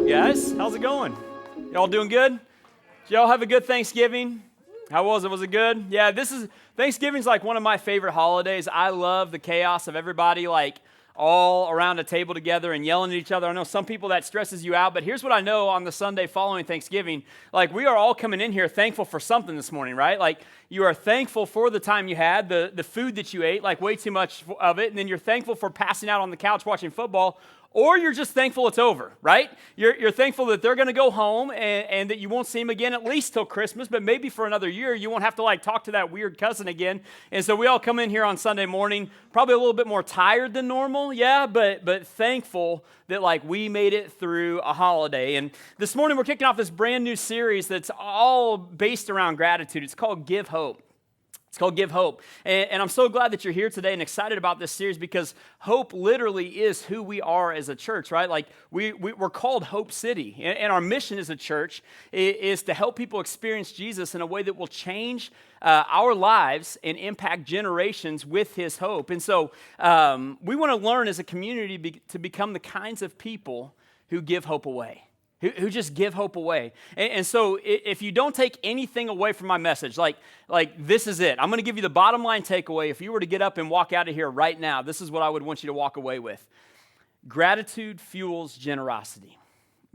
Guys, how's it going? Y'all doing good? Did y'all have a good Thanksgiving? How was it? Was it good? Yeah, Thanksgiving's like one of my favorite holidays. I love the chaos of everybody like all around a table together and yelling at each other. I know some people that stresses you out, but here's what I know on the Sunday following Thanksgiving. Like, we are all coming in here thankful for something this morning, right? Like, you are thankful for the time you had, the food that you ate, like way too much of it, and then you're thankful for passing out on the couch watching football, or you're just thankful it's over, right? You're thankful that they're going to go home and that you won't see them again at least till Christmas, but maybe for another year you won't have to like talk to that weird cousin again. And so we all come in here on Sunday morning, probably a little bit more tired than normal, yeah, but thankful that like we made it through a holiday. And this morning we're kicking off this brand new series that's all based around gratitude. It's called Give Hope. It's called Give Hope. And I'm so glad that you're here today and excited about this series because hope literally is who we are as a church, right? Like we're called Hope City. And our mission as a church is to help people experience Jesus in a way that will change our lives and impact generations with his hope. And so we want to learn as a community to become the kinds of people who give hope away. Who just give hope away. And so if you don't take anything away from my message, like this is it. I'm going to give you the bottom line takeaway. If you were to get up and walk out of here right now, this is what I would want you to walk away with. Gratitude fuels generosity.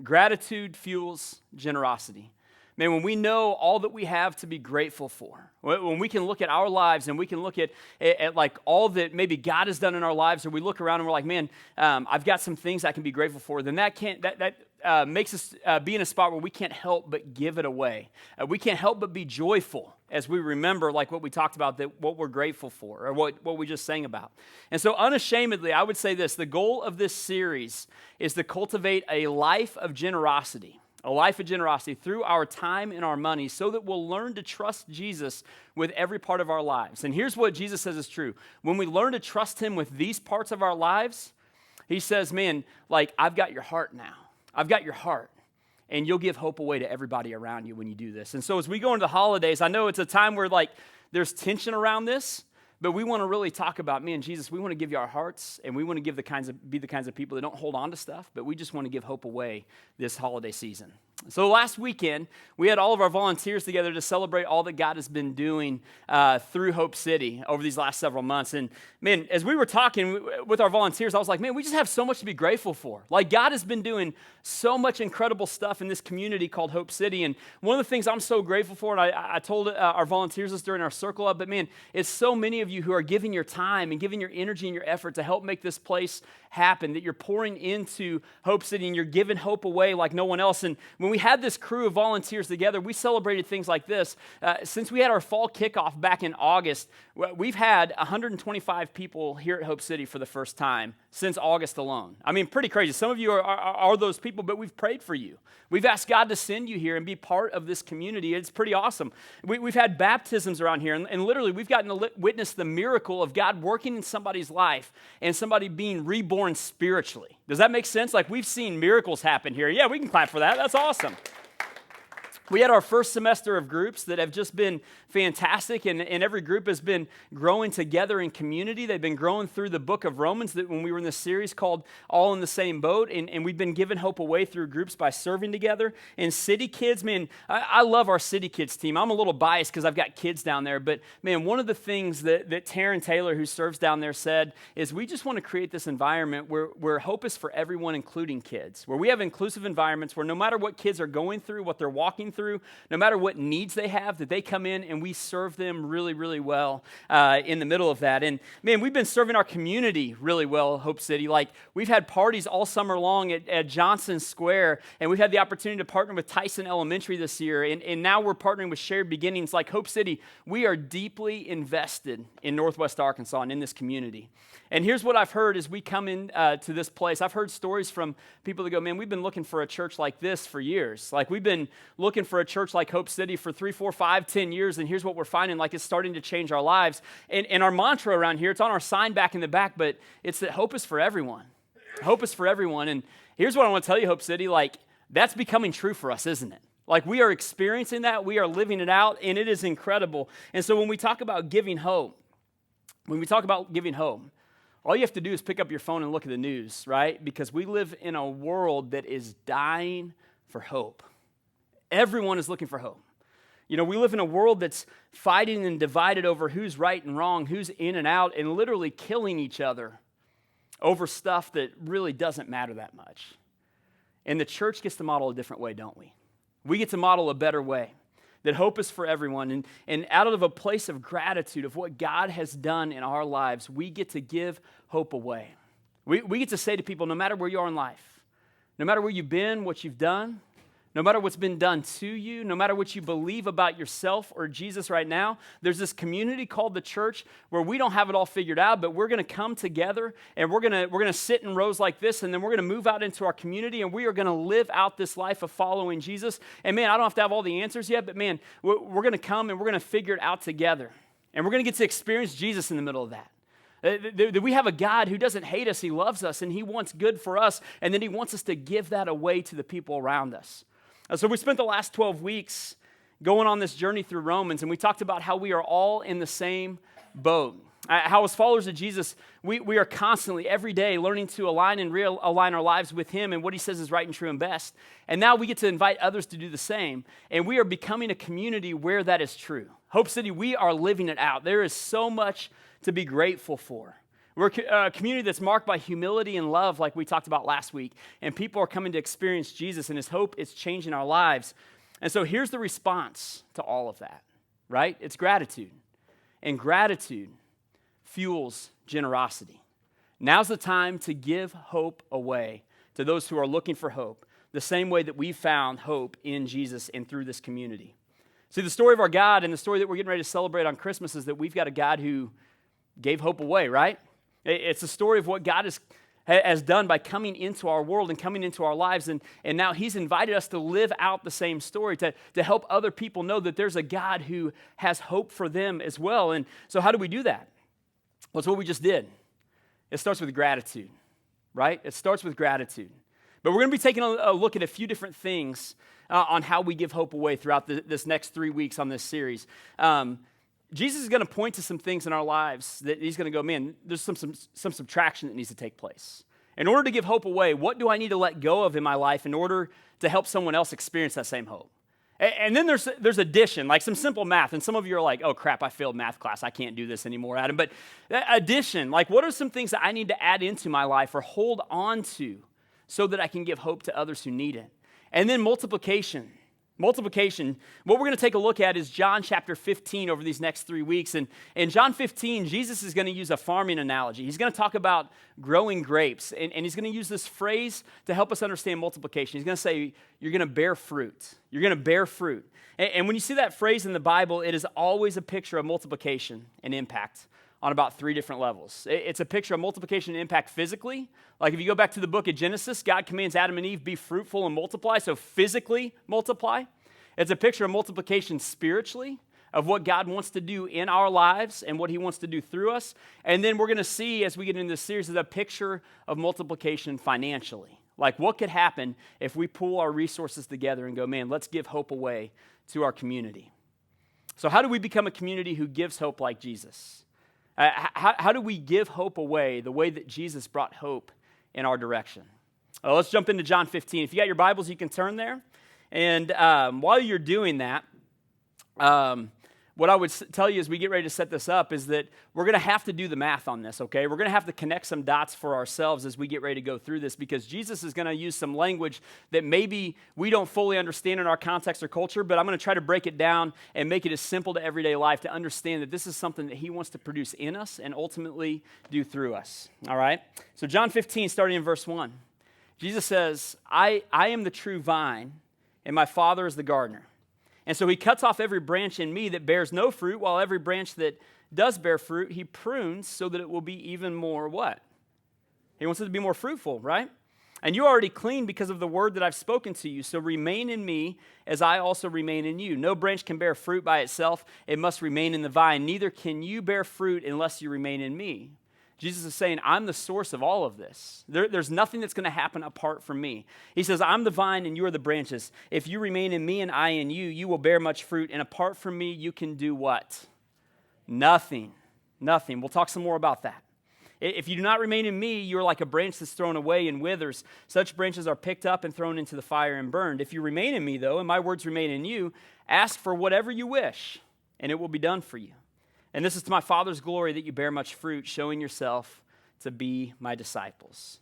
Gratitude fuels generosity. Man, when we know all that we have to be grateful for, when we can look at our lives and we can look at like all that maybe God has done in our lives, or we look around and we're like, man, I've got some things I can be grateful for, then that makes us be in a spot where we can't help but give it away. We can't help but be joyful as we remember like what we talked about, that what we're grateful for, or what we just sang about. And so unashamedly, I would say this, the goal of this series is to cultivate a life of generosity. A life of generosity through our time and our money so that we'll learn to trust Jesus with every part of our lives. And here's what Jesus says is true. When we learn to trust him with these parts of our lives, he says, man, like, I've got your heart now. I've got your heart. And you'll give hope away to everybody around you when you do this. And so as we go into the holidays, I know it's a time where like there's tension around this, but we want to really talk about, man, Jesus, we want to give you our hearts, and we want to be the kinds of people that don't hold on to stuff, but we just want to give hope away this holiday season. So last weekend, we had all of our volunteers together to celebrate all that God has been doing through Hope City over these last several months. And man, as we were talking with our volunteers, I was like, man, we just have so much to be grateful for. Like, God has been doing so much incredible stuff in this community called Hope City. And one of the things I'm so grateful for, and I told our volunteers this during our circle up, but man, it's so many of you who are giving your time and giving your energy and your effort to help make this place happen, that you're pouring into Hope City and you're giving hope away like no one else. And when we had this crew of volunteers together, we celebrated things like this. Since we had our fall kickoff back in August, we've had 125 people here at Hope City for the first time since August alone. I mean, pretty crazy. Some of you are those people, but we've prayed for you. We've asked God to send you here and be part of this community. It's pretty awesome. We've had baptisms around here, and literally we've gotten to witness the miracle of God working in somebody's life and somebody being reborn spiritually. Does that make sense? Like, we've seen miracles happen here. Yeah, we can clap for that. That's awesome. We had our first semester of groups that have just been fantastic, and every group has been growing together in community. They've been growing through the book of Romans that when we were in this series called All in the Same Boat, and we've been giving hope away through groups by serving together. And City Kids, man, I love our City Kids team. I'm a little biased because I've got kids down there, but man, one of the things that Taryn Taylor, who serves down there, said is we just want to create this environment where hope is for everyone, including kids, where we have inclusive environments where no matter what kids are going through, what they're walking through, no matter what needs they have, that they come in and we serve them really, really well in the middle of that. And man, we've been serving our community really well, Hope City. Like, we've had parties all summer long at Johnson Square, and we've had the opportunity to partner with Tyson Elementary this year, and now we're partnering with Shared Beginnings. Like Hope City, we are deeply invested in Northwest Arkansas and in this community. And here's what I've heard as we come in to this place. I've heard stories from people that go, man, we've been looking for a church like this for years. Like, we've been looking for a church like Hope City for 3, 4, 5, 10 years, and here's what we're finding, like, it's starting to change our lives. And our mantra around here, it's on our sign back in the back, but it's that hope is for everyone. Hope is for everyone. And here's what I want to tell you, Hope City, like, that's becoming true for us, isn't it? Like, we are experiencing that, we are living it out, and it is incredible. And so when we talk about giving hope, All you have to do is pick up your phone and look at the news, right? Because we live in a world that is dying for hope. Everyone is looking for hope. You know, we live in a world that's fighting and divided over who's right and wrong, who's in and out, and literally killing each other over stuff that really doesn't matter that much. And the church gets to model a different way, don't we? We get to model a better way, that hope is for everyone. And out of a place of gratitude of what God has done in our lives, we get to give hope away. We get to say to people, no matter where you are in life, no matter where you've been, what you've done, no matter what's been done to you, no matter what you believe about yourself or Jesus right now, there's this community called the church where we don't have it all figured out, but we're going to come together and we're going to sit in rows like this, and then we're going to move out into our community and we are going to live out this life of following Jesus. And man, I don't have to have all the answers yet, but man, we're going to come and we're going to figure it out together. And we're going to get to experience Jesus in the middle of that. That we have a God who doesn't hate us, he loves us, and he wants good for us, and then he wants us to give that away to the people around us. So we spent the last 12 weeks going on this journey through Romans, and we talked about how we are all in the same boat. How as followers of Jesus, we are constantly, every day, learning to align and realign our lives with him and what he says is right and true and best. And now we get to invite others to do the same, and we are becoming a community where that is true. Hope City, we are living it out. There is so much to be grateful for. We're a community that's marked by humility and love, like we talked about last week. And people are coming to experience Jesus, and his hope is changing our lives. And so here's the response to all of that, right? It's gratitude. And gratitude fuels generosity. Now's the time to give hope away to those who are looking for hope, the same way that we found hope in Jesus and through this community. See, the story of our God and the story that we're getting ready to celebrate on Christmas is that we've got a God who gave hope away, right? It's a story of what God has done by coming into our world and coming into our lives, and now he's invited us to live out the same story, to help other people know that there's a God who has hope for them as well. And so how do we do that? Well, it's what we just did. It starts with gratitude, right? It starts with gratitude. But we're going to be taking a look at a few different things on how we give hope away throughout this next 3 weeks on this series. Jesus is going to point to some things in our lives that he's going to go, man, there's some subtraction that needs to take place. In order to give hope away, what do I need to let go of in my life in order to help someone else experience that same hope? And then there's addition, like some simple math. And some of you are like, oh, crap, I failed math class. I can't do this anymore, Adam. But addition, like what are some things that I need to add into my life or hold on to so that I can give hope to others who need it? And then multiplication. Multiplication. What we're going to take a look at is John chapter 15 over these next 3 weeks. And in John 15, Jesus is going to use a farming analogy. He's going to talk about growing grapes. And he's going to use this phrase to help us understand multiplication. He's going to say, you're going to bear fruit. You're going to bear fruit. And when you see that phrase in the Bible, it is always a picture of multiplication and impact on about 3 different levels. It's a picture of multiplication and impact physically. Like if you go back to the book of Genesis, God commands Adam and Eve, be fruitful and multiply, so physically multiply. It's a picture of multiplication spiritually, of what God wants to do in our lives and what he wants to do through us. And then we're going to see, as we get into this series, is a picture of multiplication financially. Like what could happen if we pool our resources together and go, man, let's give hope away to our community. So how do we become a community who gives hope like Jesus? How do we give hope away the way that Jesus brought hope in our direction? Let's jump into John 15. If you got your Bibles, you can turn there. And while you're doing that, what I would tell you as we get ready to set this up is that we're going to have to do the math on this, okay? We're going to have to connect some dots for ourselves as we get ready to go through this, because Jesus is going to use some language that maybe we don't fully understand in our context or culture, but I'm going to try to break it down and make it as simple to everyday life to understand that this is something that he wants to produce in us and ultimately do through us, all right? So John 15, starting in verse 1, Jesus says, I am the true vine, and my Father is the gardener. And so he cuts off every branch in me that bears no fruit, while every branch that does bear fruit, he prunes so that it will be even more what? He wants it to be more fruitful, right? And you are already clean because of the word that I've spoken to you. So remain in me as I also remain in you. No branch can bear fruit by itself. It must remain in the vine. Neither can you bear fruit unless you remain in me. Jesus is saying, I'm the source of all of this. There's nothing that's going to happen apart from me. He says, I'm the vine and you are the branches. If you remain in me and I in you, you will bear much fruit. And apart from me, you can do what? Nothing. Nothing. We'll talk some more about that. If you do not remain in me, you are like a branch that's thrown away and withers. Such branches are picked up and thrown into the fire and burned. If you remain in me, though, and my words remain in you, ask for whatever you wish, and it will be done for you. And this is to my Father's glory that you bear much fruit, showing yourself to be my disciples.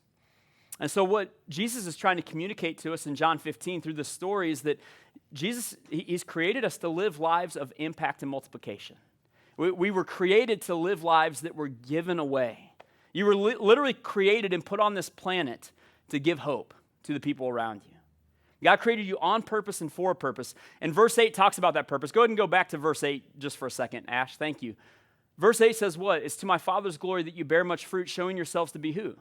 And so what Jesus is trying to communicate to us in John 15 through this story is that Jesus, he's created us to live lives of impact and multiplication. We were created to live lives that were given away. You were literally created and put on this planet to give hope to the people around you. God created you on purpose and for a purpose. And verse 8 talks about that purpose. Go ahead and go back to verse 8 just for a second, Ash. Thank you. Verse 8 says what? It's to my Father's glory that you bear much fruit, showing yourselves to be who?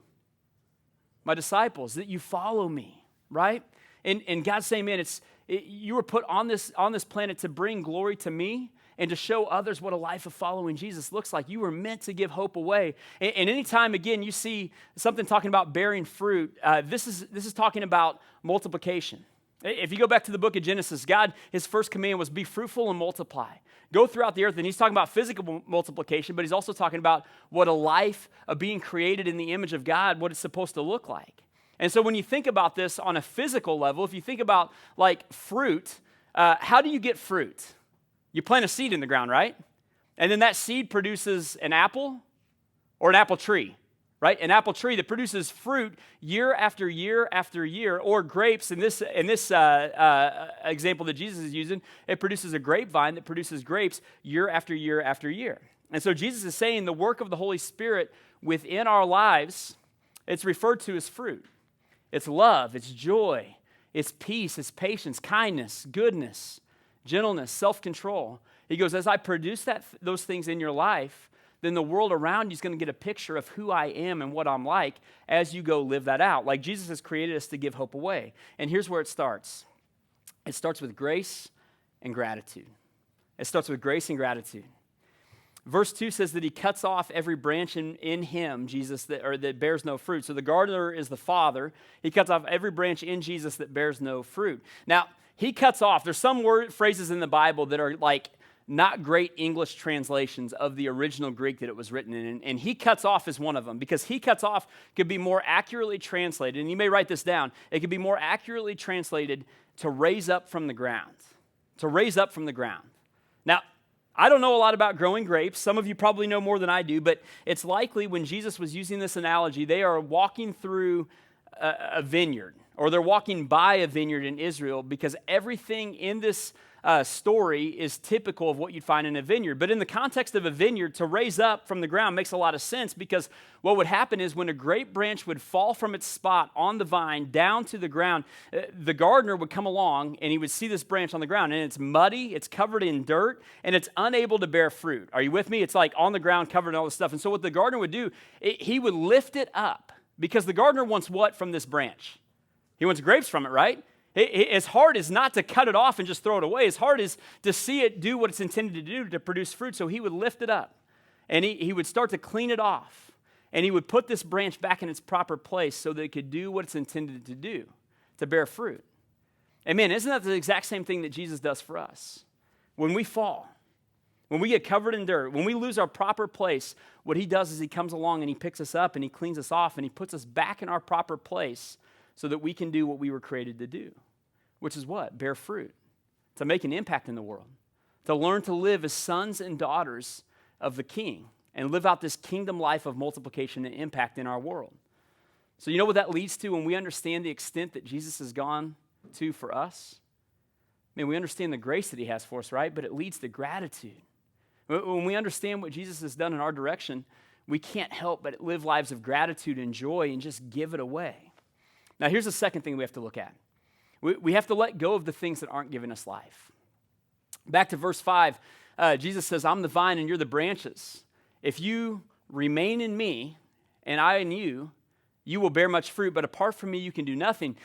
My disciples, that you follow me, right? And God's saying, man, you were put on this planet to bring glory to me and to show others what a life of following Jesus looks like. You were meant to give hope away. And anytime, again, you see something talking about bearing fruit, this is talking about multiplication. If you go back to the book of Genesis, God, his first command was be fruitful and multiply. Go throughout the earth, and he's talking about physical multiplication, but he's also talking about what a life of being created in the image of God, what it's supposed to look like. And so when you think about this on a physical level, if you think about like fruit, how do you get fruit? You plant a seed in the ground, right? And then that seed produces an apple or an apple tree, right? An apple tree that produces fruit year after year after year, or grapes. In this example that Jesus is using, it produces a grapevine that produces grapes year after year after year. And so Jesus is saying the work of the Holy Spirit within our lives, it's referred to as fruit. It's love, it's joy, it's peace, it's patience, kindness, goodness, gentleness, self-control. He goes, as I produce those things in your life, then the world around you is going to get a picture of who I am and what I'm like as you go live that out. Like Jesus has created us to give hope away. And here's where it starts. It starts with grace and gratitude. It starts with grace and gratitude. Verse 2 says that he cuts off every branch in him, Jesus, that bears no fruit. So the gardener is the Father. He cuts off every branch in Jesus that bears no fruit. Now, he cuts off. There's some phrases in the Bible that are like not great English translations of the original Greek that it was written in. And he cuts off is one of them, because he cuts off could be more accurately translated. And you may write this down. It could be more accurately translated to raise up from the ground. To raise up from the ground. Now, I don't know a lot about growing grapes. Some of you probably know more than I do, but it's likely when Jesus was using this analogy, they are walking through a vineyard, or they're walking by a vineyard in Israel, because everything in this story is typical of what you'd find in a vineyard. But in the context of a vineyard, to raise up from the ground makes a lot of sense, because what would happen is when a grape branch would fall from its spot on the vine down to the ground, the gardener would come along and he would see this branch on the ground, and it's muddy, it's covered in dirt, and it's unable to bear fruit. Are you with me? It's like on the ground covered in all this stuff. And so what the gardener would do, he would lift it up, because the gardener wants what from this branch? He wants grapes from it, right? His heart is not to cut it off and just throw it away. His heart is to see it do what it's intended to do, to produce fruit. So he would lift it up, and he would start to clean it off, and he would put this branch back in its proper place so that it could do what it's intended to do, to bear fruit. And man, isn't that the exact same thing that Jesus does for us? When we fall, when we get covered in dirt, when we lose our proper place, what he does is he comes along and he picks us up and he cleans us off and he puts us back in our proper place so that we can do what we were created to do, which is what? Bear fruit, to make an impact in the world, to learn to live as sons and daughters of the King and live out this kingdom life of multiplication and impact in our world. So you know what that leads to when we understand the extent that Jesus has gone to for us? I mean, we understand the grace that he has for us, right? But it leads to gratitude. When we understand what Jesus has done in our direction, we can't help but live lives of gratitude and joy and just give it away. Now, here's the second thing we have to look at. We have to let go of the things that aren't giving us life. Back to verse 5, Jesus says, I'm the vine and you're the branches. If you remain in me and I in you, you will bear much fruit, but apart from me, you can do nothing.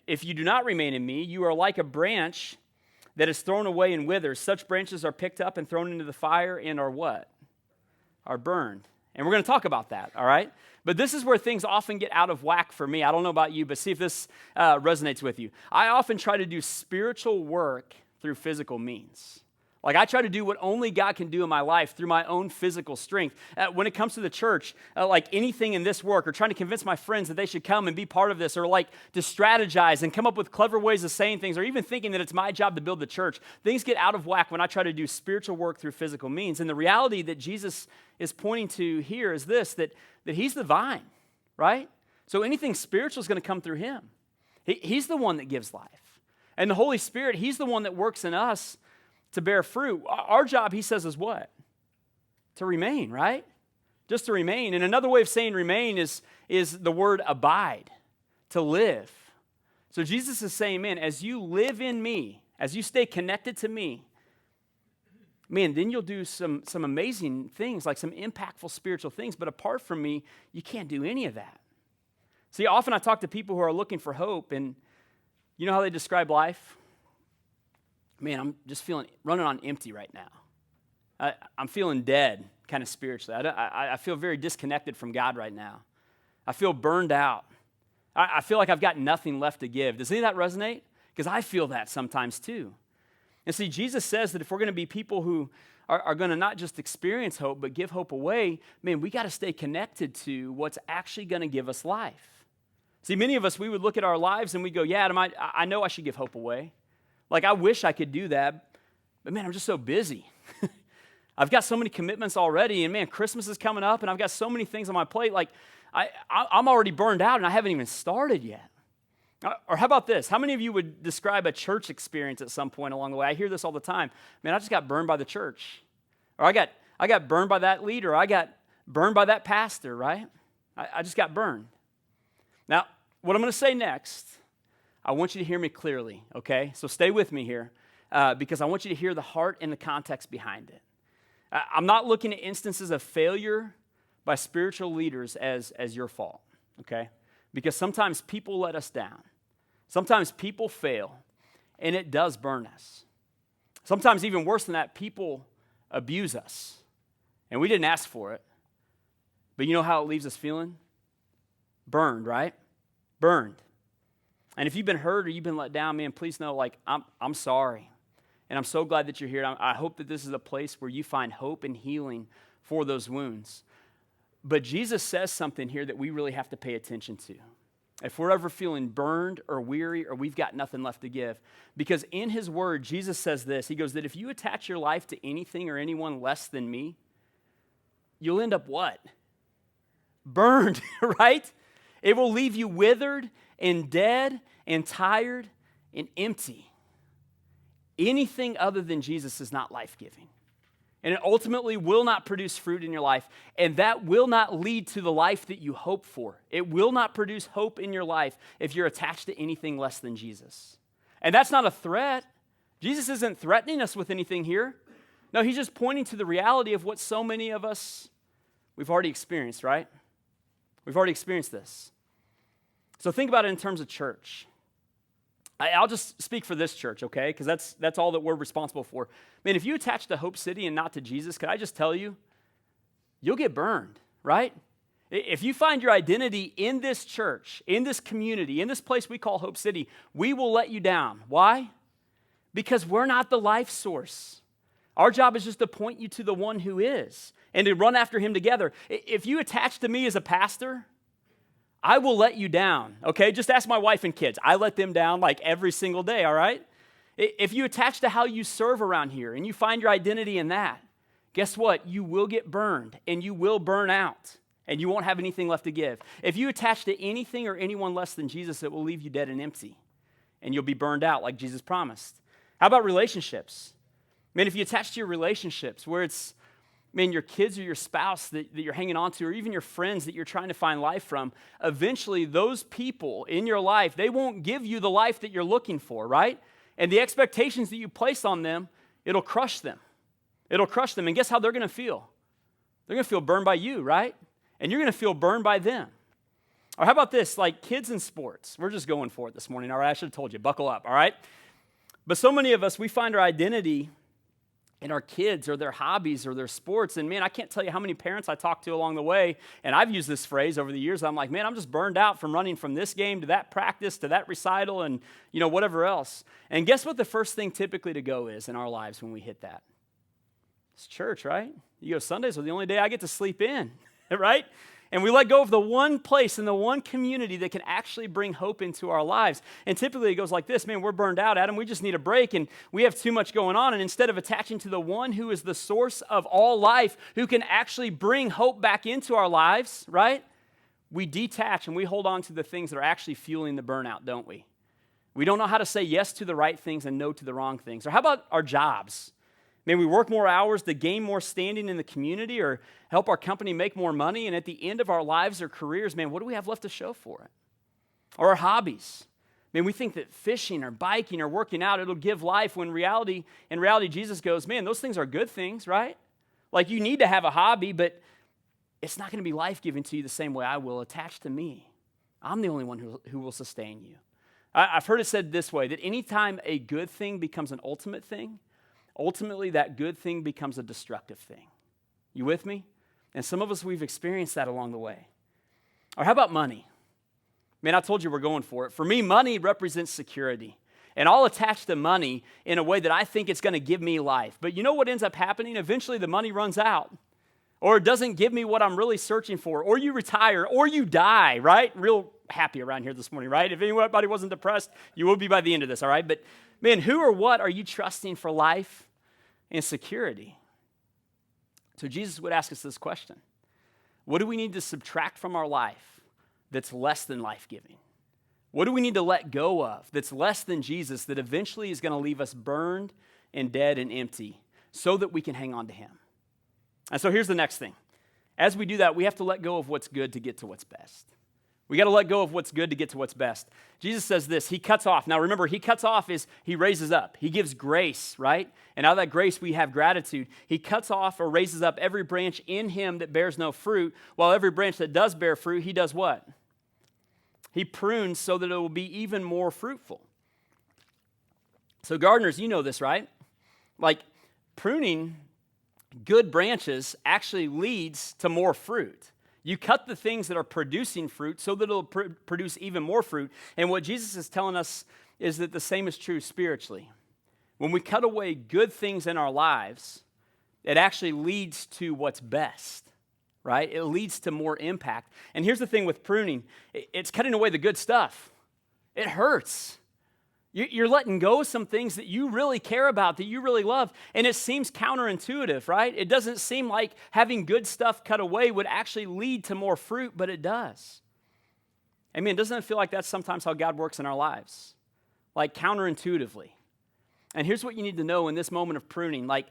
If you do not remain in me, you are like a branch that is thrown away and withers. Such branches are picked up and thrown into the fire and are what? Are burned. And we're going to talk about that, all right? But this is where things often get out of whack for me. I don't know about you, but see if this resonates with you. I often try to do spiritual work through physical means. Like I try to do what only God can do in my life through my own physical strength. When it comes to the church, like anything in this work, or trying to convince my friends that they should come and be part of this, or like to strategize and come up with clever ways of saying things, or even thinking that it's my job to build the church, things get out of whack when I try to do spiritual work through physical means. And the reality that Jesus is pointing to here is this, that he's the vine, right? So anything spiritual is going to come through him. He's the one that gives life. And the Holy Spirit, he's the one that works in us to bear fruit. Our job, he says, is what? To remain, right? Just to remain. And another way of saying remain is the word abide, to live. So Jesus is saying, man, as you live in me, as you stay connected to me, man, then you'll do some amazing things, like some impactful spiritual things. But apart from me, you can't do any of that. See, often I talk to people who are looking for hope, and you know how they describe life? Man, I'm just running on empty right now. I'm feeling dead, kind of spiritually. I feel very disconnected from God right now. I feel burned out. I feel like I've got nothing left to give. Does any of that resonate? Because I feel that sometimes too. And see, Jesus says that if we're going to be people who are going to not just experience hope, but give hope away, man, we got to stay connected to what's actually going to give us life. See, many of us, we would look at our lives and we go, yeah, Adam, I know I should give hope away. Like, I wish I could do that, but man, I'm just so busy. I've got so many commitments already, and man, Christmas is coming up, and I've got so many things on my plate. Like, I'm already burned out, and I haven't even started yet. Or how about this? How many of you would describe a church experience at some point along the way? I hear this all the time. Man, I just got burned by the church. Or I got burned by that leader. I got burned by that pastor, right? I just got burned. Now, what I'm going to say next, I want you to hear me clearly, okay? So stay with me here because I want you to hear the heart and the context behind it. I'm not looking at instances of failure by spiritual leaders as your fault, okay? Because sometimes people let us down. Sometimes people fail, and it does burn us. Sometimes even worse than that, people abuse us, and we didn't ask for it. But you know how it leaves us feeling? Burned, right? Burned. And if you've been hurt or you've been let down, man, please know, like, I'm sorry. And I'm so glad that you're here. I hope that this is a place where you find hope and healing for those wounds. But Jesus says something here that we really have to pay attention to. If we're ever feeling burned or weary or we've got nothing left to give. Because in his word, Jesus says this. He goes that if you attach your life to anything or anyone less than me, you'll end up what? Burned, right? It will leave you withered and dead and tired and empty. Anything other than Jesus is not life-giving. And it ultimately will not produce fruit in your life, and that will not lead to the life that you hope for. It will not produce hope in your life if you're attached to anything less than Jesus. And that's not a threat. Jesus isn't threatening us with anything here. No, he's just pointing to the reality of what so many of us, we've already experienced, right? We've already experienced this. So think about it in terms of church. I'll just speak for this church, okay? Because that's all that we're responsible for. Man, if you attach to Hope City and not to Jesus, could I just tell you, you'll get burned, right? If you find your identity in this church, in this community, in this place we call Hope City, we will let you down. Why? Because we're not the life source. Our job is just to point you to the one who is and to run after him together. If you attach to me as a pastor, I will let you down, okay? Just ask my wife and kids. I let them down like every single day, all right? If you attach to how you serve around here and you find your identity in that, guess what? You will get burned and you will burn out and you won't have anything left to give. If you attach to anything or anyone less than Jesus, it will leave you dead and empty and you'll be burned out like Jesus promised. How about relationships? Man, if you attach to your relationships where it's, man, your kids or your spouse that you're hanging on to, or even your friends that you're trying to find life from, eventually those people in your life, they won't give you the life that you're looking for, right? And the expectations that you place on them, it'll crush them. It'll crush them. And guess how they're going to feel? They're going to feel burned by you, right? And you're going to feel burned by them. Or how about this, like kids in sports? We're just going for it this morning, all right? I should have told you, buckle up, all right? But so many of us, we find our identity in our kids or their hobbies or their sports. And man, I can't tell you how many parents I talked to along the way, and I've used this phrase over the years. I'm like, man, I'm just burned out from running from this game to that practice to that recital and, whatever else. And guess what the first thing typically to go is in our lives when we hit that? It's church, right? You go, Sundays are the only day I get to sleep in, right? And we let go of the one place and the one community that can actually bring hope into our lives. And typically it goes like this, man, we're burned out, Adam. We just need a break, and we have too much going on. And instead of attaching to the one who is the source of all life, who can actually bring hope back into our lives, right? We detach and we hold on to the things that are actually fueling the burnout, don't we? We don't know how to say yes to the right things and no to the wrong things. Or how about our jobs? Maybe we work more hours to gain more standing in the community or help our company make more money, and at the end of our lives or careers, man, what do we have left to show for it? Or our hobbies. Man, we think that fishing or biking or working out, it'll give life, when in reality, Jesus goes, man, those things are good things, right? Like, you need to have a hobby, but it's not going to be life-giving to you the same way I will. Attached to me. I'm the only one who will sustain you. I've heard it said this way, that anytime a good thing becomes an ultimate thing, ultimately that good thing becomes a destructive thing. You with me? And some of us, we've experienced that along the way. Or how about money? Man, I told you we're going for it. For me, money represents security. And I'll attach to money in a way that I think it's going to give me life. But you know what ends up happening? Eventually the money runs out. Or it doesn't give me what I'm really searching for. Or you retire. Or you die, right? Real happy around here this morning, right? If anybody wasn't depressed, you will be by the end of this, all right? But man, who or what are you trusting for life and security? So Jesus would ask us this question. What do we need to subtract from our life that's less than life-giving? What do we need to let go of that's less than Jesus, that eventually is going to leave us burned and dead and empty so that we can hang on to him? And so here's the next thing. As we do that, we have to let go of what's good to get to what's best. We got to let go of what's good to get to what's best. Jesus says this, he cuts off. Now remember, he cuts off is he raises up. He gives grace, right? And out of that grace, we have gratitude. He cuts off or raises up every branch in him that bears no fruit, while every branch that does bear fruit, he does what? He prunes so that it will be even more fruitful. So gardeners, you know this, right? Like, pruning good branches actually leads to more fruit. You cut the things that are producing fruit so that it'll produce even more fruit. And what Jesus is telling us is that the same is true spiritually. When we cut away good things in our lives, it actually leads to what's best, right? It leads to more impact. And here's the thing with pruning. It's cutting away the good stuff. It hurts. You're letting go of some things that you really care about, that you really love, and it seems counterintuitive, right? It doesn't seem like having good stuff cut away would actually lead to more fruit, but it does. I mean, doesn't it feel like that's sometimes how God works in our lives? Like counterintuitively. And here's what you need to know in this moment of pruning. Like,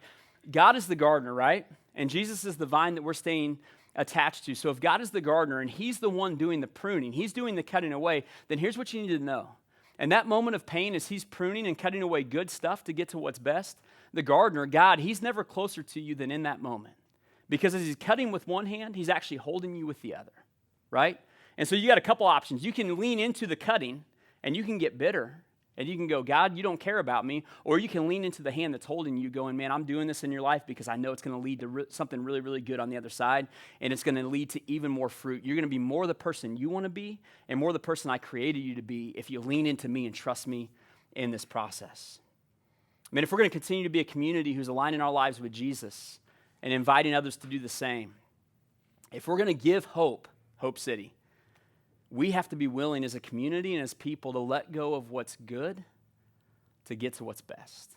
God is the gardener, right? And Jesus is the vine that we're staying attached to. So if God is the gardener and he's the one doing the pruning, he's doing the cutting away, then here's what you need to know. And that moment of pain, as he's pruning and cutting away good stuff to get to what's best, the gardener, God, he's never closer to you than in that moment. Because as he's cutting with one hand, he's actually holding you with the other, right? And so you got a couple options. You can lean into the cutting and you can get bitter and you can go, God, you don't care about me. Or you can lean into the hand that's holding you going, man, I'm doing this in your life because I know it's going to lead to something really, really good on the other side. And it's going to lead to even more fruit. You're going to be more the person you want to be and more the person I created you to be if you lean into me and trust me in this process. I mean, if we're going to continue to be a community who's aligning our lives with Jesus and inviting others to do the same, if we're going to give hope, Hope City, we have to be willing as a community and as people to let go of what's good to get to what's best.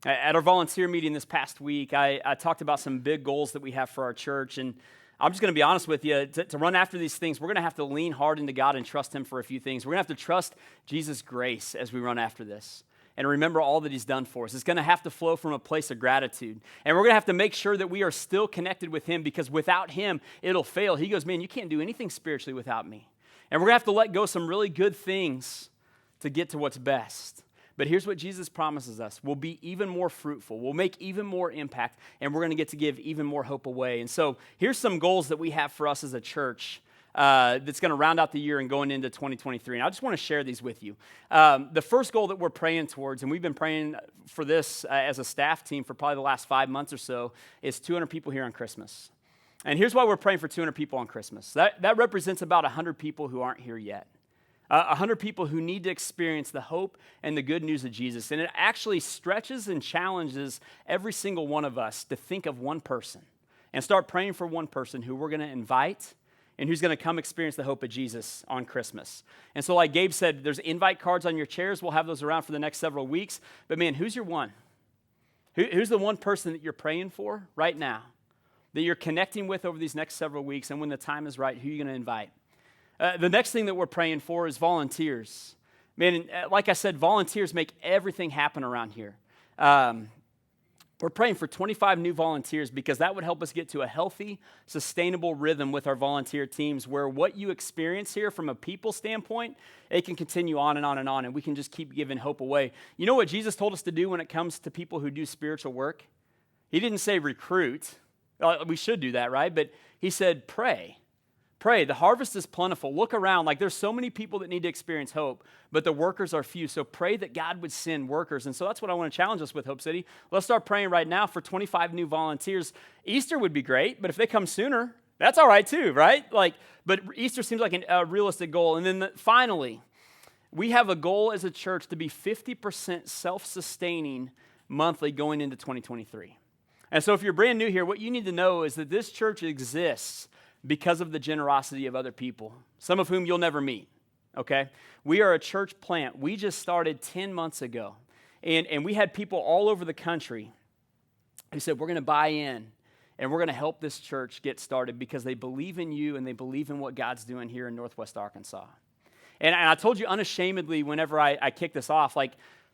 At our volunteer meeting this past week, I talked about some big goals that we have for our church, and I'm just going to be honest with you. To run after these things, we're going to have to lean hard into God and trust him for a few things. We're going to have to trust Jesus' grace as we run after this and remember all that he's done for us. It's going to have to flow from a place of gratitude. And we're going to have to make sure that we are still connected with him because without him, it'll fail. He goes, man, you can't do anything spiritually without me. And we're going to have to let go of some really good things to get to what's best. But here's what Jesus promises us. We'll be even more fruitful. We'll make even more impact. And we're going to get to give even more hope away. And so here's some goals that we have for us as a church that's going to round out the year and going into 2023. And I just want to share these with you. The first goal that we're praying towards, and we've been praying for this as a staff team for probably the last 5 months or so, is 200 people here on Christmas. And here's why we're praying for 200 people on Christmas. That represents about 100 people who aren't here yet. 100 people who need to experience the hope and the good news of Jesus. And it actually stretches and challenges every single one of us to think of one person and start praying for one person who we're going to invite and who's going to come experience the hope of Jesus on Christmas. And so like Gabe said, there's invite cards on your chairs. We'll have those around for the next several weeks. But man, who's your one? Who's the one person that you're praying for right now, that you're connecting with over these next several weeks, and when the time is right, who are you going to invite? The next thing that we're praying for is volunteers. Man, like I said, volunteers make everything happen around here. We're praying for 25 new volunteers because that would help us get to a healthy, sustainable rhythm with our volunteer teams where what you experience here from a people standpoint, it can continue on and on and on, and we can just keep giving hope away. You know what Jesus told us to do when it comes to people who do spiritual work? He didn't say recruit. We should do that, right? But he said pray. Pray. The harvest is plentiful. Look around. Like there's so many people that need to experience hope, but the workers are few. So pray that God would send workers. And so that's what I want to challenge us with, Hope City. Let's start praying right now for 25 new volunteers. Easter would be great, but if they come sooner, that's all right too, right? But Easter seems like a realistic goal. And then finally, we have a goal as a church to be 50% self-sustaining monthly going into 2023. And so if you're brand new here, what you need to know is that this church exists because of the generosity of other people, some of whom you'll never meet, okay? We are a church plant. We just started 10 months ago, and we had people all over the country who said, we're going to buy in, and we're going to help this church get started because they believe in you and they believe in what God's doing here in Northwest Arkansas. And I told you unashamedly whenever I kicked this off, like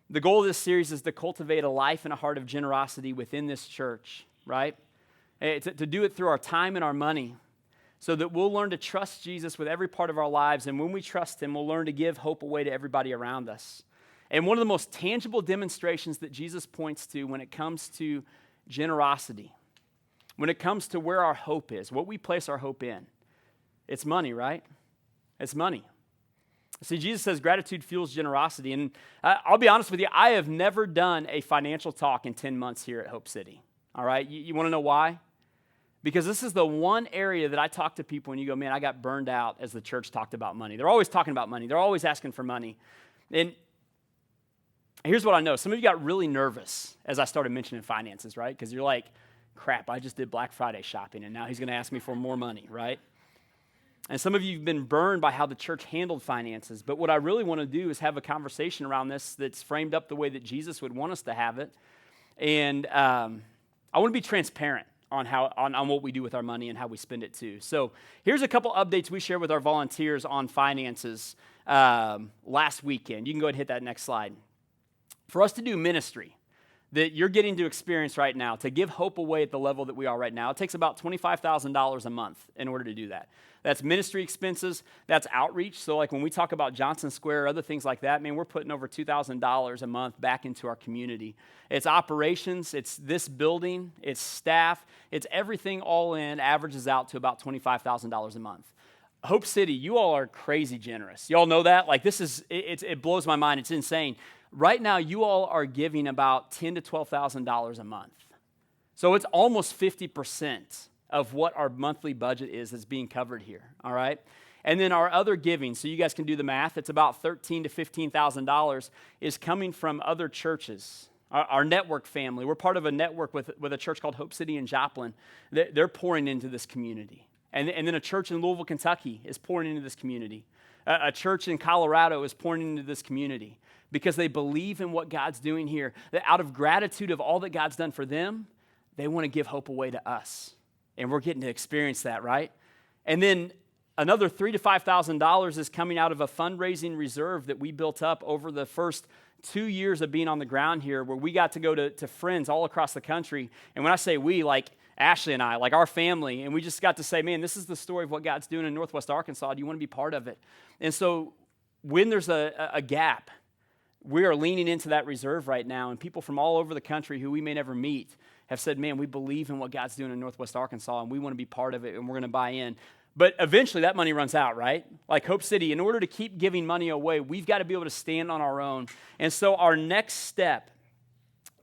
the goal of this series is to cultivate a life and a heart of generosity within this church, right? To do it through our time and our money, so that we'll learn to trust Jesus with every part of our lives. And when we trust him, we'll learn to give hope away to everybody around us. And one of the most tangible demonstrations that Jesus points to when it comes to generosity, when it comes to where our hope is, what we place our hope in, it's money, right? It's money. See, Jesus says gratitude fuels generosity. And I'll be honest with you, I have never done a financial talk in 10 months here at Hope City. All right? You want to know why? Because this is the one area that I talk to people and you go, man, I got burned out as the church talked about money. They're always talking about money. They're always asking for money. And here's what I know. Some of you got really nervous as I started mentioning finances, right? Because you're like, crap, I just did Black Friday shopping and now he's going to ask me for more money, right? And some of you have been burned by how the church handled finances. But what I really want to do is have a conversation around this that's framed up the way that Jesus would want us to have it. And I want to be transparent on what we do with our money and how we spend it too. So here's a couple updates we shared with our volunteers on finances last weekend. You can go ahead and hit that next slide. For us to do ministry that you're getting to experience right now, to give hope away at the level that we are right now, it takes about $25,000 a month in order to do that. That's ministry expenses, that's outreach. So like when we talk about Johnson Square, other things like that, man, we're putting over $2,000 a month back into our community. It's operations, it's this building, it's staff, it's everything all in, averages out to about $25,000 a month. Hope City, you all are crazy generous. Y'all know that? Like this is, it blows my mind, it's insane. Right now, you all are giving about $10,000 to $12,000 a month. So it's almost 50% of what our monthly budget is that's being covered here, all right? And then our other giving, so you guys can do the math, it's about $13,000 to $15,000 is coming from other churches. Our network family, we're part of a network with a church called Hope City in Joplin. They're pouring into this community. And then a church in Louisville, Kentucky is pouring into this community. A church in Colorado is pouring into this community because they believe in what God's doing here. That out of gratitude of all that God's done for them, they want to give hope away to us. And we're getting to experience that, right? And then another $3,000 to $5,000 is coming out of a fundraising reserve that we built up over the first 2 years of being on the ground here, where we got to go to friends all across the country. And when I say we, like Ashley and I, like our family, and we just got to say, man, this is the story of what God's doing in Northwest Arkansas. Do you want to be part of it? And so when there's a gap, we are leaning into that reserve right now, and people from all over the country who we may never meet have said, man, we believe in what God's doing in Northwest Arkansas, and we want to be part of it, and we're going to buy in. But eventually that money runs out, right? Like Hope City, in order to keep giving money away, we've got to be able to stand on our own. And so our next step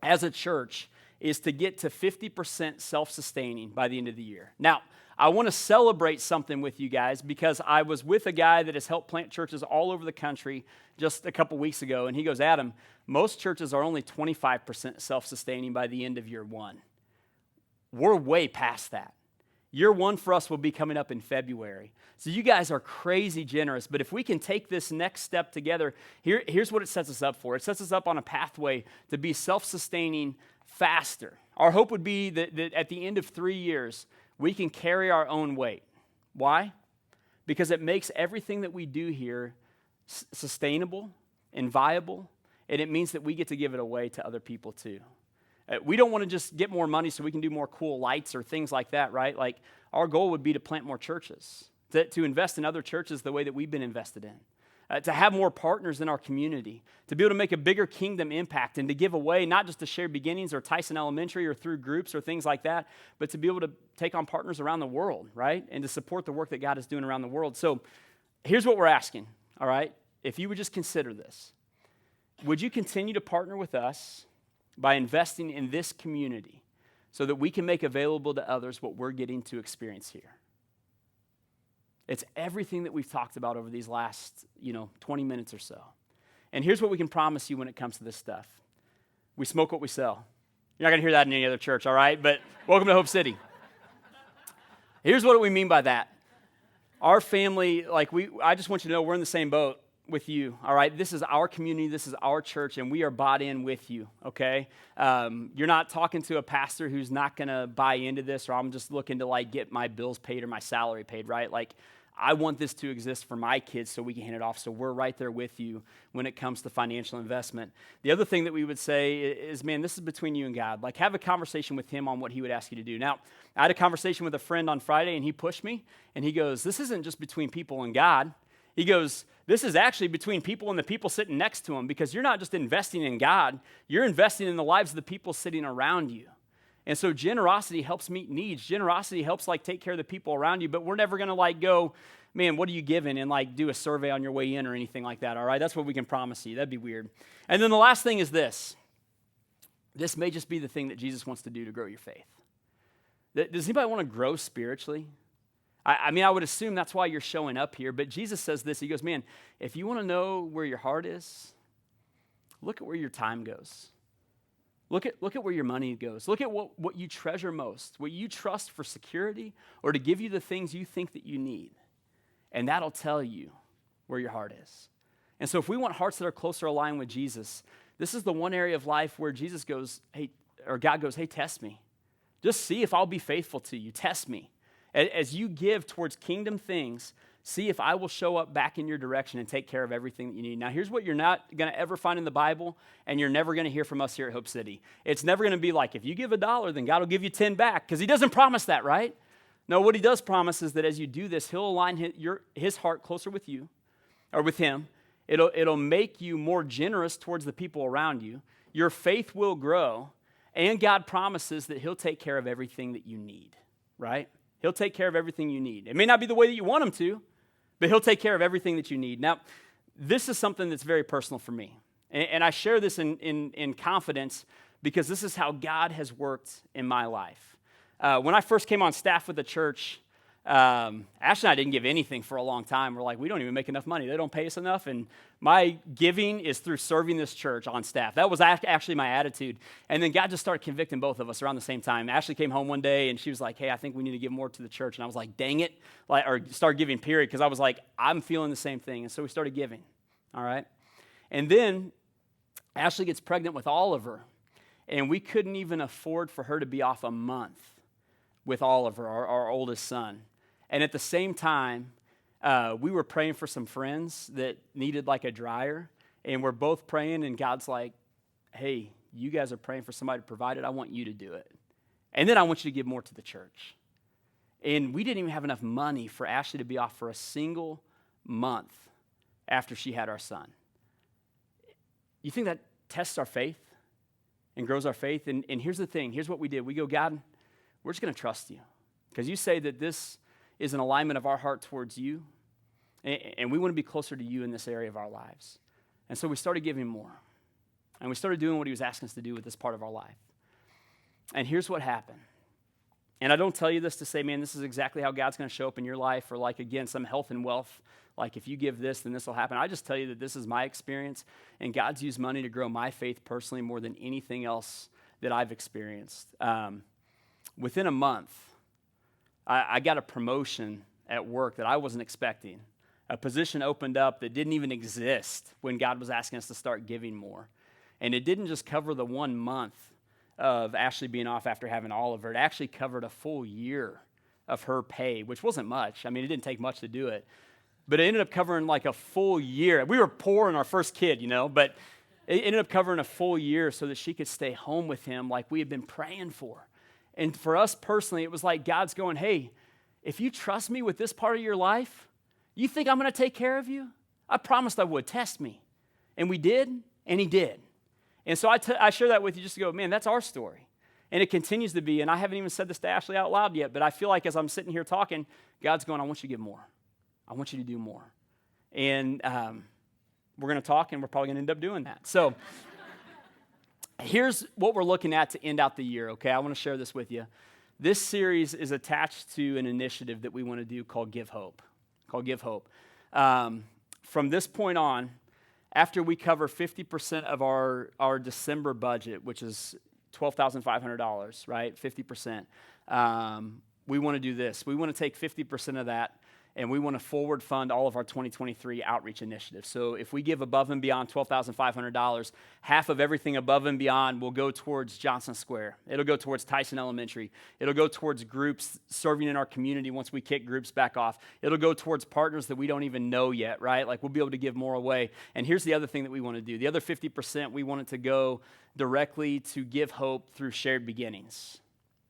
as a church is to get to 50% self-sustaining by the end of the year. Now, I want to celebrate something with you guys because I was with a guy that has helped plant churches all over the country just a couple weeks ago, and he goes, Adam, most churches are only 25% self-sustaining by the end of year one. We're way past that. Year one for us will be coming up in February. So you guys are crazy generous, but if we can take this next step together, here's what it sets us up for. It sets us up on a pathway to be self-sustaining faster. Our hope would be that at the end of 3 years, we can carry our own weight. Why? Because it makes everything that we do here sustainable and viable, and it means that we get to give it away to other people too. We don't want to just get more money so we can do more cool lights or things like that, right? Like our goal would be to plant more churches, to invest in other churches the way that we've been invested in, to have more partners in our community, to be able to make a bigger kingdom impact and to give away, not just to Share Beginnings or Tyson Elementary or through groups or things like that, but to be able to take on partners around the world, right? And to support the work that God is doing around the world. So here's what we're asking, all right? If you would just consider this, would you continue to partner with us by investing in this community so that we can make available to others what we're getting to experience here? It's everything that we've talked about over these last, 20 minutes or so. And here's what we can promise you when it comes to this stuff. We smoke what we sell. You're not going to hear that in any other church, all right? But welcome to Hope City. Here's what we mean by that. Our family, I just want you to know we're in the same boat with you, all right? This is our community, this is our church, and we are bought in with you, okay? You're not talking to a pastor who's not gonna buy into this, or I'm just looking to get my bills paid or my salary paid, right? I want this to exist for my kids so we can hand it off, so we're right there with you when it comes to financial investment. The other thing that we would say is, man, this is between you and God. Have a conversation with him on what he would ask you to do. Now, I had a conversation with a friend on Friday, and he pushed me, and he goes, this isn't just between people and God. He goes, this is actually between people and the people sitting next to them, because you're not just investing in God, you're investing in the lives of the people sitting around you. And so generosity helps meet needs. Generosity helps take care of the people around you, but we're never going to go, man, what are you giving? And do a survey on your way in or anything like that, all right? That's what we can promise you. That'd be weird. And then the last thing is this. This may just be the thing that Jesus wants to do to grow your faith. Does anybody want to grow spiritually? I would assume that's why you're showing up here, but Jesus says this. He goes, man, if you want to know where your heart is, look at where your time goes. Look at where your money goes. Look at what you treasure most, what you trust for security or to give you the things you think that you need. And that'll tell you where your heart is. And so if we want hearts that are closer aligned with Jesus, this is the one area of life where Jesus goes, God goes, hey, test me. Just see if I'll be faithful to you. Test me. As you give towards kingdom things, see if I will show up back in your direction and take care of everything that you need. Now, here's what you're not going to ever find in the Bible, and you're never going to hear from us here at Hope City. It's never going to be if you give $1, then God will give you 10 back, because he doesn't promise that, right? No, what he does promise is that as you do this, he'll align his heart closer with you, or with him. It'll make you more generous towards the people around you. Your faith will grow, and God promises that he'll take care of everything that you need, right? He'll take care of everything you need. It may not be the way that you want him to, but he'll take care of everything that you need. Now, this is something that's very personal for me. And I share this in confidence because this is how God has worked in my life. When I first came on staff with the church, Ashley and I didn't give anything for a long time. We're we don't even make enough money. They don't pay us enough. And my giving is through serving this church on staff. That was actually my attitude. And then God just started convicting both of us around the same time. Ashley came home one day and she was like, hey, I think we need to give more to the church. And I was like, dang it. Or start giving, period. Because I was I'm feeling the same thing. And so we started giving. All right. And then Ashley gets pregnant with Oliver. And we couldn't even afford for her to be off a month with Oliver, our oldest son. And at the same time, we were praying for some friends that needed a dryer. And we're both praying, and God's like, hey, you guys are praying for somebody to provide it. I want you to do it. And then I want you to give more to the church. And we didn't even have enough money for Ashley to be off for a single month after she had our son. You think that tests our faith and grows our faith? And here's the thing. Here's what we did. We go, God, we're just going to trust you. Because you say that this is an alignment of our heart towards you. And we want to be closer to you in this area of our lives. And so we started giving more. And we started doing what he was asking us to do with this part of our life. And here's what happened. And I don't tell you this to say, man, this is exactly how God's going to show up in your life, or like, again, some health and wealth. Like, if you give this, then this will happen. I just tell you that this is my experience, and God's used money to grow my faith personally more than anything else that I've experienced. Within a month, I got a promotion at work that I wasn't expecting. A position opened up that didn't even exist when God was asking us to start giving more. And it didn't just cover the 1 month of Ashley being off after having Oliver. It actually covered a full year of her pay, which wasn't much. I mean, it didn't take much to do it. But it ended up covering like a full year. We were poor in our first kid, but it ended up covering a full year so that she could stay home with him like we had been praying for. And for us personally, it was like God's going, hey, if you trust me with this part of your life, you think I'm going to take care of you? I promised I would. Test me. And we did, and he did. And so I share that with you just to go, man, that's our story. And it continues to be, and I haven't even said this to Ashley out loud yet, but I feel like as I'm sitting here talking, God's going, I want you to give more. I want you to do more. And we're going to talk, and we're probably going to end up doing that. So here's what we're looking at to end out the year, okay? I want to share this with you. This series is attached to an initiative that we want to do called Give Hope. From this point on, after we cover 50% of our December budget, which is $12,500, right? 50%. We want to do this. We want to take 50% of that, and we want to forward fund all of our 2023 outreach initiatives. So if we give above and beyond $12,500, half of everything above and beyond will go towards Johnson Square. It'll go towards Tyson Elementary. It'll go towards groups serving in our community once we kick groups back off. It'll go towards partners that we don't even know yet, right? Like, we'll be able to give more away. And here's the other thing that we want to do. The other 50%, we want it to go directly to Give Hope through Shared Beginnings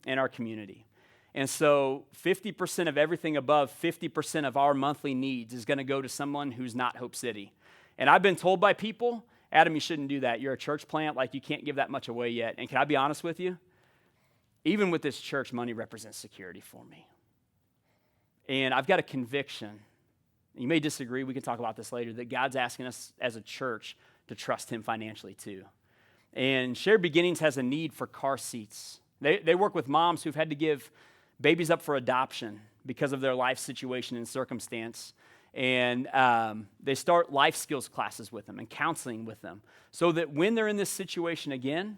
in our community. And so 50% of everything above 50% of our monthly needs is going to go to someone who's not Hope City. And I've been told by people, Adam, you shouldn't do that. You're a church plant, like you can't give that much away yet. And can I be honest with you? Even with this church, money represents security for me. And I've got a conviction, you may disagree, we can talk about this later, that God's asking us as a church to trust him financially too. And Shared Beginnings has a need for car seats. They work with moms who've had to give babies up for adoption because of their life situation and circumstance. And they start life skills classes with them and counseling with them so that when they're in this situation again,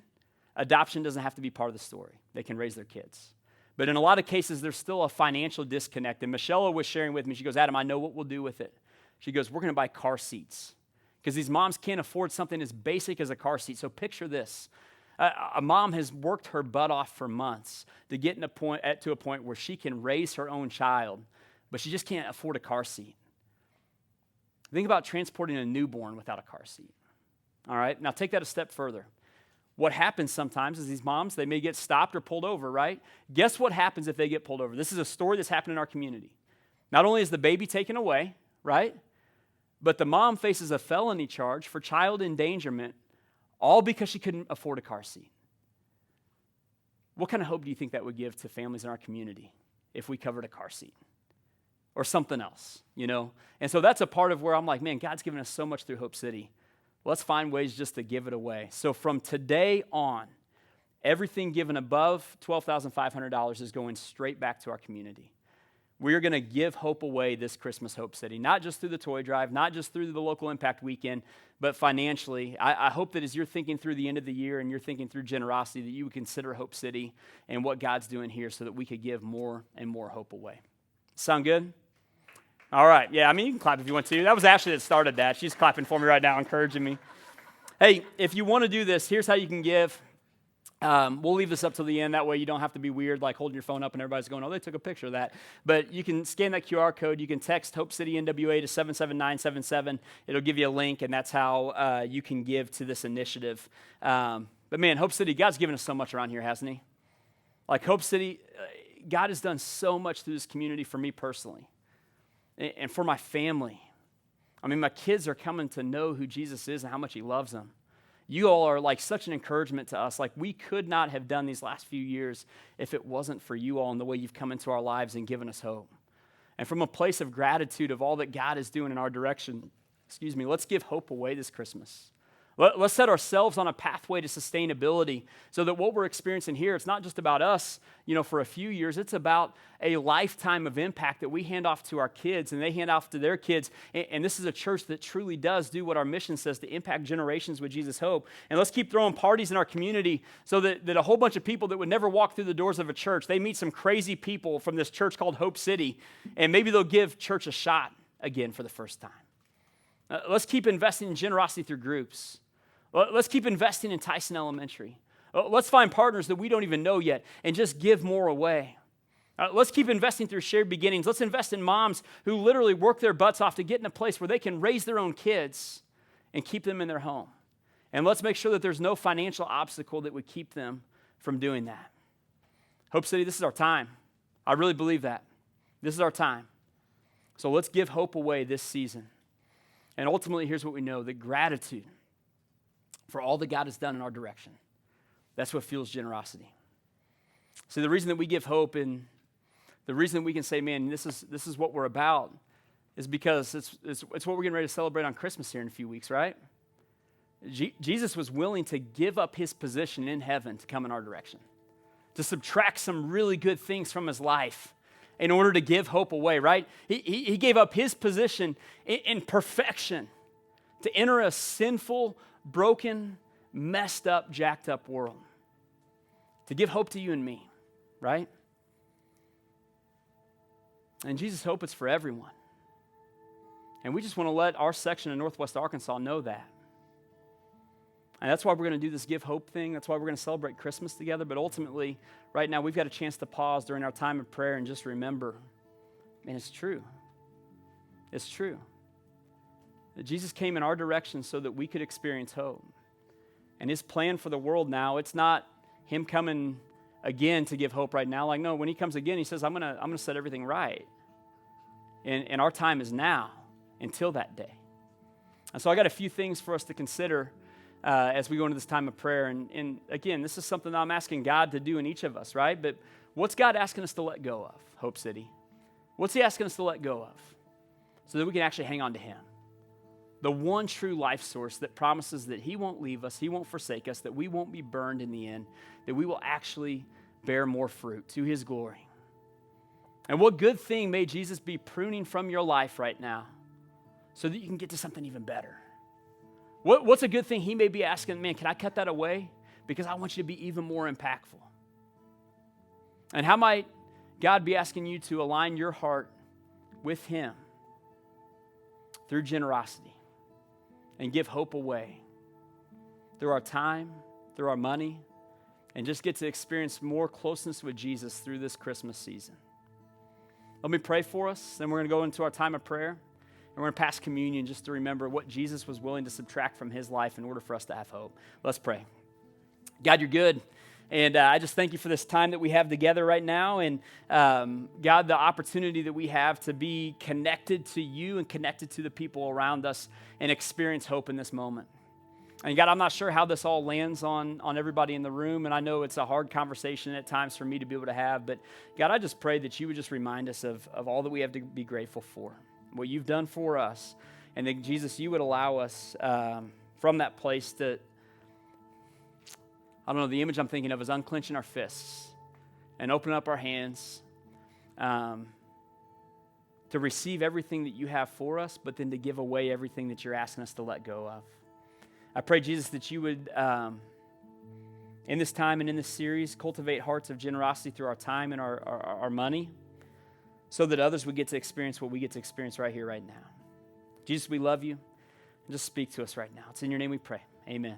adoption doesn't have to be part of the story. They can raise their kids. But in a lot of cases, there's still a financial disconnect. And Michelle was sharing with me, she goes, Adam, I know what we'll do with it. She goes, we're going to buy car seats because these moms can't afford something as basic as a car seat. So picture this. A mom has worked her butt off for months to get to a point where she can raise her own child, but she just can't afford a car seat. Think about transporting a newborn without a car seat. All right? Now take that a step further. What happens sometimes is these moms, they may get stopped or pulled over, right? Guess what happens if they get pulled over? This is a story that's happened in our community. Not only is the baby taken away, right? But the mom faces a felony charge for child endangerment, all because she couldn't afford a car seat. What kind of hope do you think that would give to families in our community if we covered a car seat or something else, And so that's a part of where I'm like, man, God's given us so much through Hope City. Let's find ways just to give it away. So from today on, everything given above $12,500 is going straight back to our community. We are going to give hope away this Christmas, Hope City, not just through the toy drive, not just through the local impact weekend, but financially. I hope that as you're thinking through the end of the year and you're thinking through generosity, that you would consider Hope City and what God's doing here so that we could give more and more hope away. Sound good? All right. Yeah, I mean, you can clap if you want to. That was Ashley that started that. She's clapping for me right now, encouraging me. Hey, if you want to do this, here's how you can give. We'll leave this up till the end. That way you don't have to be weird, like holding your phone up and everybody's going, oh, they took a picture of that. But you can scan that QR code. You can text Hope City NWA to 77977. It'll give you a link, and that's how you can give to this initiative. But man, Hope City, God's given us so much around here, hasn't he? Like Hope City, God has done so much through this community for me personally and for my family. I mean, my kids are coming to know who Jesus is and how much he loves them. You all are like such an encouragement to us. Like we could not have done these last few years if it wasn't for you all and the way you've come into our lives and given us hope. And from a place of gratitude of all that God is doing in our direction, let's give hope away this Christmas. Let's set ourselves on a pathway to sustainability so that what we're experiencing here, it's not just about us, for a few years. It's about a lifetime of impact that we hand off to our kids and they hand off to their kids. And this is a church that truly does do what our mission says, to impact generations with Jesus' hope. And let's keep throwing parties in our community so that a whole bunch of people that would never walk through the doors of a church, they meet some crazy people from this church called Hope City, and maybe they'll give church a shot again for the first time. Let's keep investing in generosity through groups. Let's keep investing in Tyson Elementary. Let's find partners that we don't even know yet and just give more away. Let's keep investing through shared beginnings. Let's invest in moms who literally work their butts off to get in a place where they can raise their own kids and keep them in their home. And let's make sure that there's no financial obstacle that would keep them from doing that. Hope City, this is our time. I really believe that. This is our time. So let's give hope away this season. And ultimately, here's what we know, that gratitude for all that God has done in our direction, that's what fuels generosity. See, the reason that we give hope and the reason that we can say, man, this is what we're about, is because it's what we're getting ready to celebrate on Christmas here in a few weeks, right? Jesus was willing to give up his position in heaven to come in our direction, to subtract some really good things from his life in order to give hope away, right? He gave up his position in perfection to enter a sinful, broken, messed up, jacked up world, to give hope to you and me, right? And Jesus' hope is for everyone. And we just want to let our section of Northwest Arkansas know that. And that's why we're going to do this Give Hope thing. That's why we're going to celebrate Christmas together. But ultimately, right now, we've got a chance to pause during our time of prayer and just remember, man, it's true. It's true. That Jesus came in our direction so that we could experience hope. And his plan for the world now, it's not him coming again to give hope right now. Like, no, when he comes again, he says, I'm gonna set everything right. And our time is now until that day. And so I got a few things for us to consider as we go into this time of prayer. And again, this is something that I'm asking God to do in each of us, right? But what's God asking us to let go of, Hope City? What's he asking us to let go of so that we can actually hang on to him? The one true life source that promises that he won't leave us, he won't forsake us, that we won't be burned in the end, that we will actually bear more fruit to his glory. And what good thing may Jesus be pruning from your life right now so that you can get to something even better? What's a good thing he may be asking, man, can I cut that away? Because I want you to be even more impactful. And how might God be asking you to align your heart with him through generosity and give hope away through our time, through our money, and just get to experience more closeness with Jesus through this Christmas season? Let me pray for us, then we're going to go into our time of prayer. And we're going to pass communion just to remember what Jesus was willing to subtract from his life in order for us to have hope. Let's pray. God, you're good. And I just thank you for this time that we have together right now. And God, the opportunity that we have to be connected to you and connected to the people around us and experience hope in this moment. And God, I'm not sure how this all lands on everybody in the room. And I know it's a hard conversation at times for me to be able to have. But God, I just pray that you would just remind us of all that we have to be grateful for, what you've done for us. And that, Jesus, you would allow us from that place to, I don't know, the image I'm thinking of is unclenching our fists and opening up our hands to receive everything that you have for us, but then to give away everything that you're asking us to let go of. I pray, Jesus, that you would, in this time and in this series, cultivate hearts of generosity through our time and our money, so that others would get to experience what we get to experience right here, right now. Jesus, we love you. Just speak to us right now. It's in your name we pray. Amen.